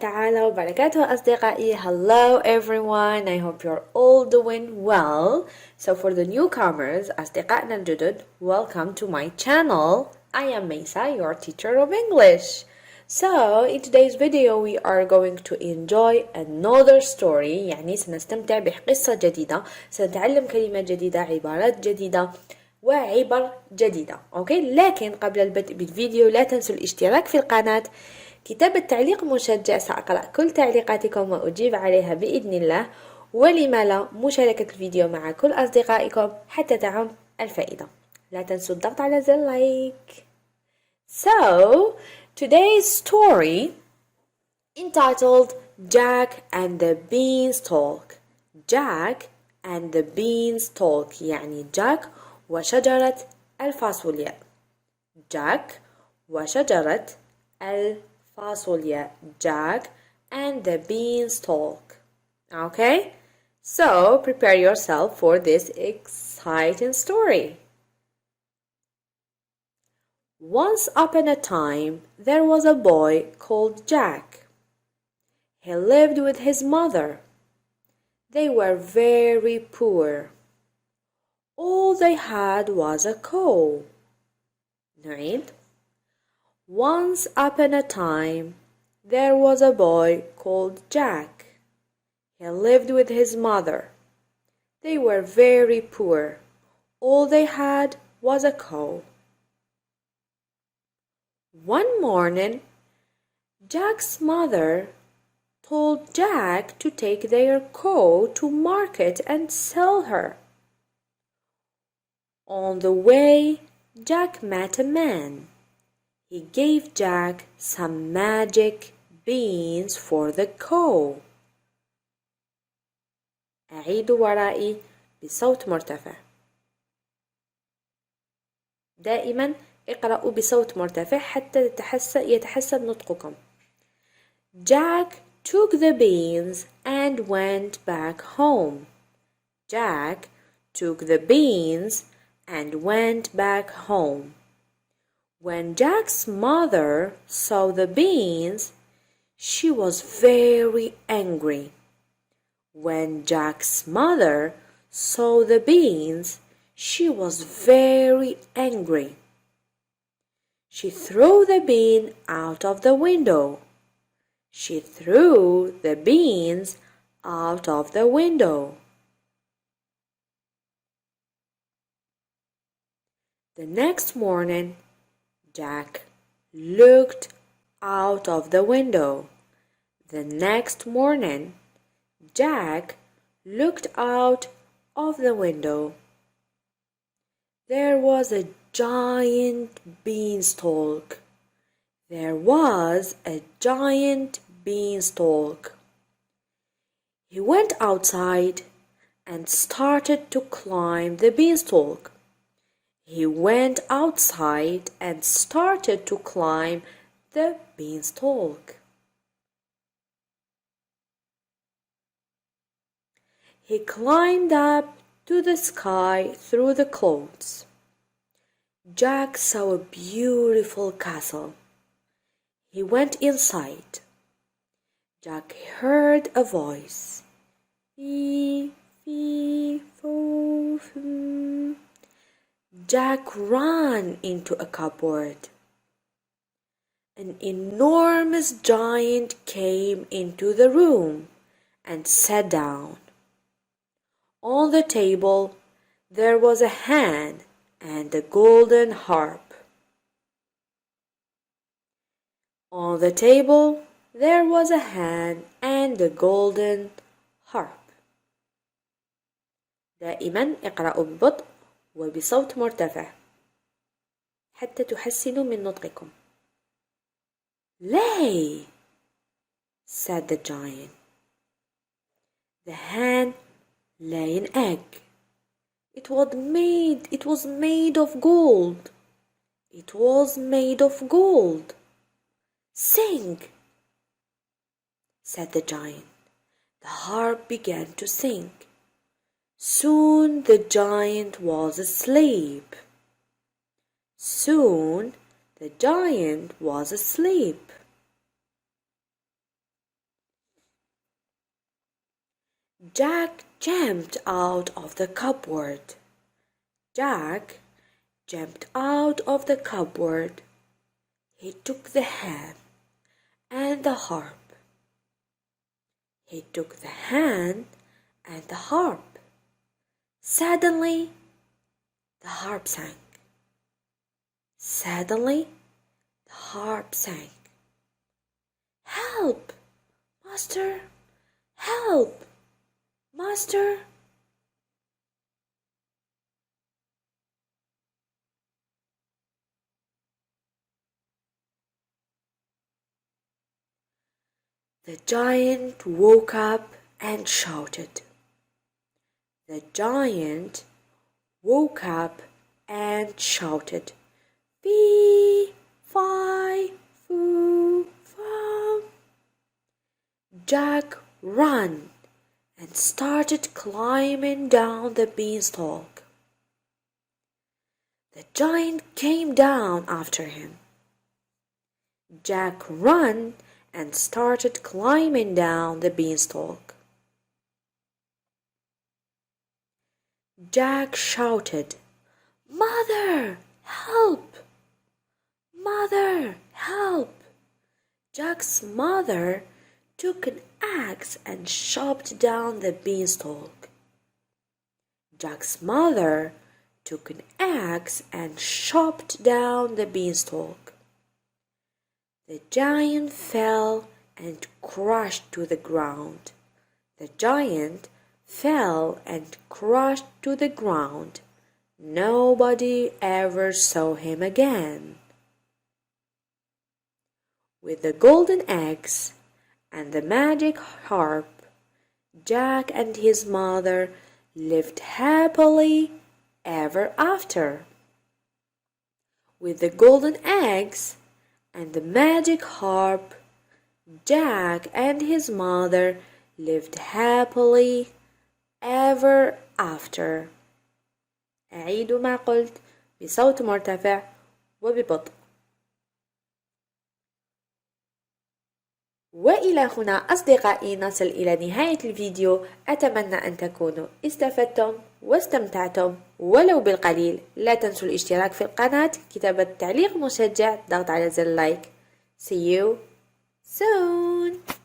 تعالى وبركاته أصدقائي. Hello everyone, I hope you're all doing well. So for the newcomers, أصدقائنا الجدد, welcome to my channel. I am Mesa, your teacher of English. So in today's video we are going to enjoy another story. يعني سنستمتع بقصة جديدة، سنتعلم كلمات جديدة، عبارات جديدة وعبر جديدة. أوكي، لكن قبل البدء بالفيديو لا تنسوا الاشتراك في القناة، كتابة تعليق مشجع، سأقرأ كل تعليقاتكم وأجيب عليها بإذن الله، ولما لا مشاركة الفيديو مع كل أصدقائكم حتى تعم الفائدة. لا تنسوا الضغط على زر لايك. So today's story entitled Jack and the Beanstalk. Jack and the Beanstalk يعني جاك وشجرة الفاصولياء. جاك وشجرة الفاصولياء. Jack and the Beanstalk. Okay? So prepare yourself for this exciting story. Once upon a time, there was a boy called Jack. He lived with his mother. They were very poor. All they had was a cow. نعيد. Once upon a time, there was a boy called Jack. He lived with his mother. They were very poor. All they had was a cow. One morning, Jack's mother told Jack to take their cow to market and sell her. On the way, Jack met a man. He gave Jack some magic beans for the cow. أعيد ورائي بصوت مرتفع. دائما اقرأوا بصوت مرتفع حتى يتحسن نطقكم. Jack took the beans and went back home. Jack took the beans and went back home. When Jack's mother saw the beans, she was very angry. When Jack's mother saw the beans, she was very angry. She threw the bean out of the window. She threw the beans out of the window. The next morning, Jack looked out of the window. The next morning, Jack looked out of the window. There was a giant beanstalk. There was a giant beanstalk. He went outside and started to climb the beanstalk. He went outside and started to climb the beanstalk. He climbed up to the sky through the clouds. Jack saw a beautiful castle. He went inside. Jack heard a voice. Fee, fee, fo, fum. Jack ran into a cupboard. An enormous giant came into the room and sat down. On the table there was a hen and a golden harp. On the table there was a hen and a golden harp. دائما اقرأوا ببطء وبصوت مرتفع حتى تحسنوا من نطقكم. Lay, said the giant. The hen lay an egg. It was made of gold. It was made of gold. Sing, said the giant. The harp began to sing. Soon the giant was asleep. Soon the giant was asleep. Jack jumped out of the cupboard. Jack jumped out of the cupboard. He took the hand and the harp. He took the hand and the harp. Suddenly, the harp sank. Suddenly, the harp sank. Help, master! Help, master! The giant woke up and shouted. The giant woke up and shouted, Fee, fi, foo, fum. Jack ran and started climbing down the beanstalk. The giant came down after him. Jack ran and started climbing down the beanstalk. Jack shouted, Mother, help! Mother, help! Jack's mother took an axe and chopped down the beanstalk. Jack's mother took an axe and chopped down the beanstalk. The giant fell and crashed to the ground. The giant fell and crashed to the ground. Nobody ever saw him again. With the golden axe and the magic harp, Jack and his mother lived happily ever after. With the golden axe and the magic harp, Jack and his mother lived happily ever after. أعيد ما قلت بصوت مرتفع وببطء. وإلى هنا أصدقائي نصل إلى نهاية الفيديو. أتمنى أن تكونوا استفدتم واستمتعتم ولو بالقليل. لا تنسوا الاشتراك في القناة، كتابة تعليق مشجع، ضغط على زر لايك. See you soon.